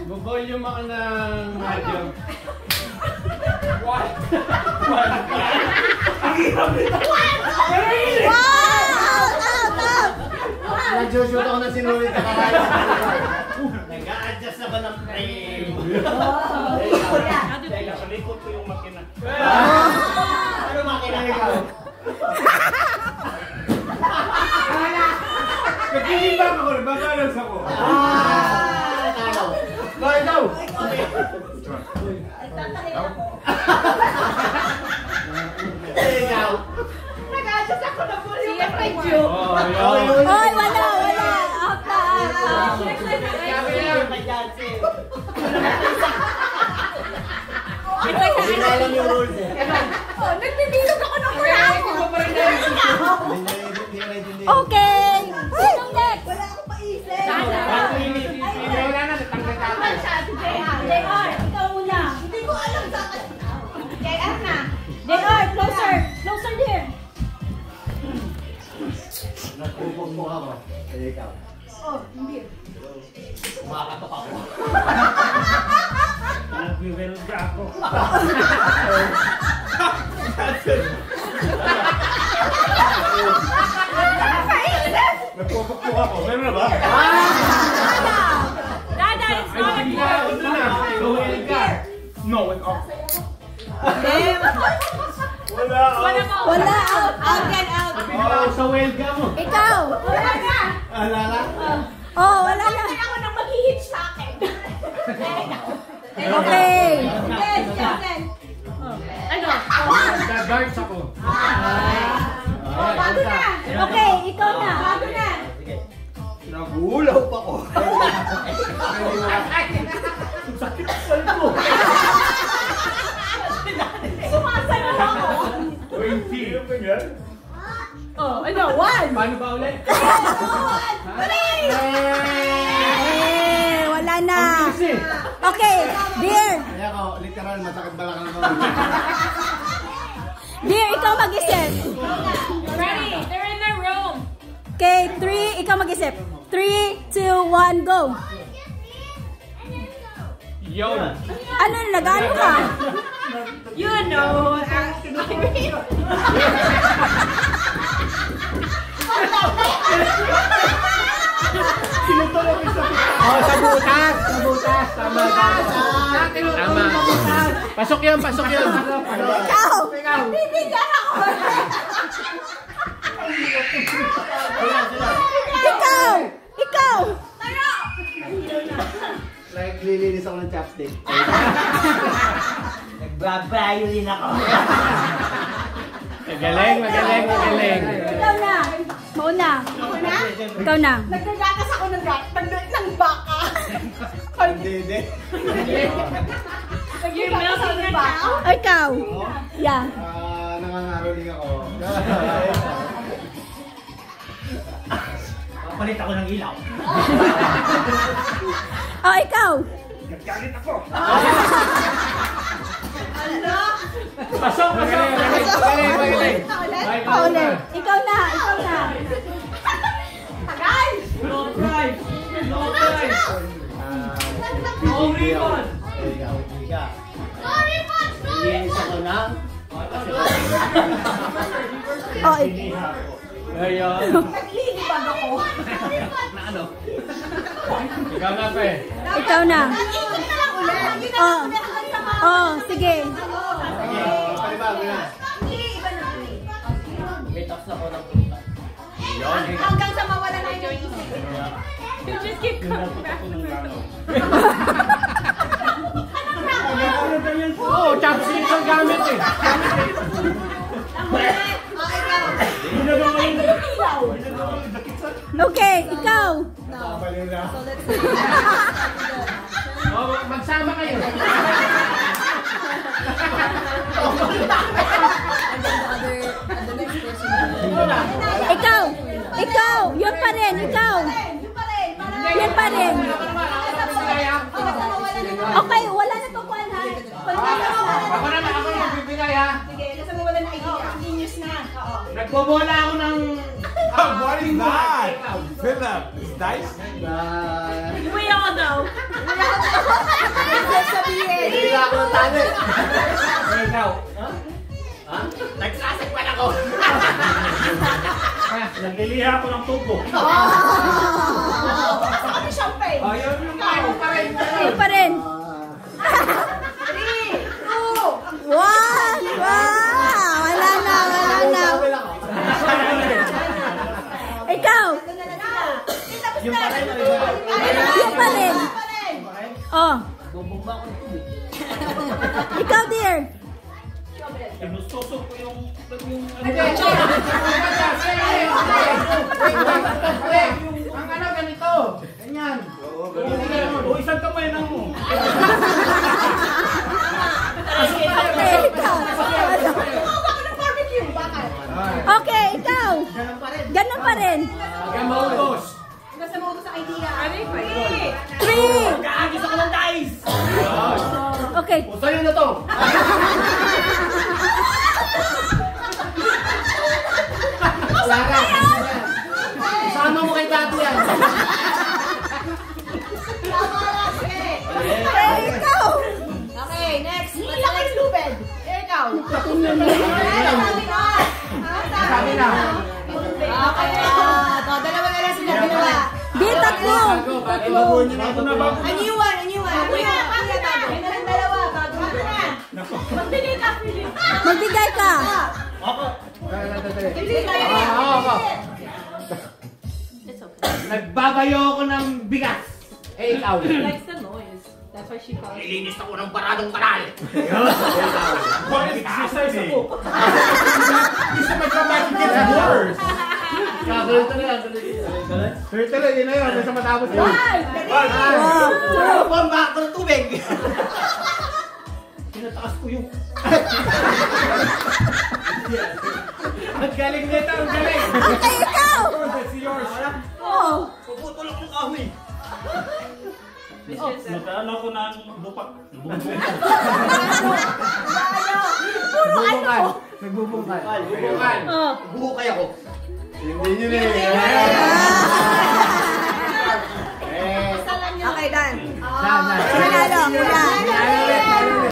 Volume ako ng radio. What? Nag-shoot ako na sinulit na kakaya. Nag-a-adjust na ba ng frame? Teka, palikot ko yung makina. Ano makina ikaw? Nagpilimbang ako, nagbabalance ako. Ikaw! Ikaw! Nag-adjust ako na po yung medyo. Oy, wala. Out na. Hindi na alam yung rules eh. Nagbibilog ako ng wala ako. Okay. Sinong next? Wala akong maisip. Wala na, natanggal ka. JR, ikaw muna. Hindi ko alam sa akin. JR na. JR, closer. Closer dear. Nagpupog mo ako. Ikaw. Oh, hindi. Kumakatok ako. Nag-welga ako. Nagpupukpuk ako. Meron na ba? Dada, it's not here. No, wait off. Wala. Out and out. Sa welga mo. Ikaw. Wala na. Alala? Oh, wala na. Kasi ako nang mag-hihit sa akin. Okay. Yes, yes. Ano? Darts ako. Oh, bago na. Okay, ikaw na. Bago na. Nagulaw pa ko. Sumasalo ako. 20. Oh, ano? One. Paano ba ulit? Wala na. Okay, dear. Kaya ko, literal, masakit balakang ko. Dear, ikaw mag-isip. Ready? They're in the room. Okay, 3, ikaw mag-isip. 3, 2, 1, go. Yo. Ano, nag-ano ka? You know. Oh, sa butas. Sa butas. Tama. Tama. Pasok yun. Ikaw. Bibigyan ako. Ikaw. Tayo. Like, lilinis ako ng chopstick. Nagbabayolin ako. Magaling. Ikaw na. Mauna. Ako na? Ikaw na. Nagkagatas ako ng baka. Hindi. Nagkagatas ako ng baka. O, ikaw. Yeah. Nangangaroling ako. Papalit ako ng ilaw. O, ikaw. Nagkalit ako. Ano? Pasok. Magaling. Ikaw ulit. Ikaw na. Tagal! No drive. No ribbon. Ikaw. Sorry po! Lilinis ako ng... O, Ayun. Naglilibag ako. Na ano? Ikaw na pa eh. ikaw na. Ikot na lang ulit. Oh. Oh, sige. Panibago na. Iba na. May tax ako ng punta. Hanggang sa mawala na yung isip. You just keep Nagpapot ako ng gano'n. Oo, chopsticks ang gamit eh. Okay, ikaw. Oh, magsama kayo. Ikaw, yun pa rin, ikaw. Yun pa rin. Okay, wala na to kwan ha. Ako na magbibigay ha. Sige, nasa mawala na idea. Genius na. Oo. Nagbobola ako ng... What is that? Philip, it's dice? We all Hindi na ako ng talent. Ikaw. Ha? Nagsasapan ako. Nagliliha ako ng tubo. Sabi champagne. Ayun yung pa rin. Same pa rin. 3, 2, 1. Wow! Wala na, wala na. Ikaw. Yung paray na Yung pa rin. Oh. bubumba ko ng tubig. Ikaw, dear. Tinustusok ko yung Ang ano ganito. Ganyan. O isang kamay na mo. Okay, ikaw. Okay, ikaw. Ganun pa rin. Gamautos. Basta mo sa idea. 3. Kaagis ako ng dice! Okay. O, sa'yo na to. Wala ka. Isama mo kay Dati yan. Okay, ikaw. Okay, next. What's the next lubed? Ikaw. Sabi na. Okay. Dalawa na lang sila ginawa. Di, tatlo. Bago niyo na ako na bago. A new one. Kuya, bago. May nalang dalawa. Bago na. Magbigay ka, Philip. Magbigay ka. Ako. Hindi ka. Ako. Nagbabayo ako ng bigas. Eh, ikaw. Likes the noise. That's why she calls. Ilinis ako ng paradong kanal. Exercise ako. Isa magkamasin gets worse. Kagulit na yan. Pero tuloy, yun na yun. Basta matapos yun. Wow. Bomba ako ng tubig. Tinataas ko yung... Ang galing nito, ang galing. Okay, ikaw. That's yours. Oh. Puputol ako ng kahoy. Nagkaano ako ng bupak. Nagbubungkal. Nagbubungkal. Bukan. Oh. Buhukay ako. Hindi nyo na eh. Okay, done. Saan? Manalo, kuya.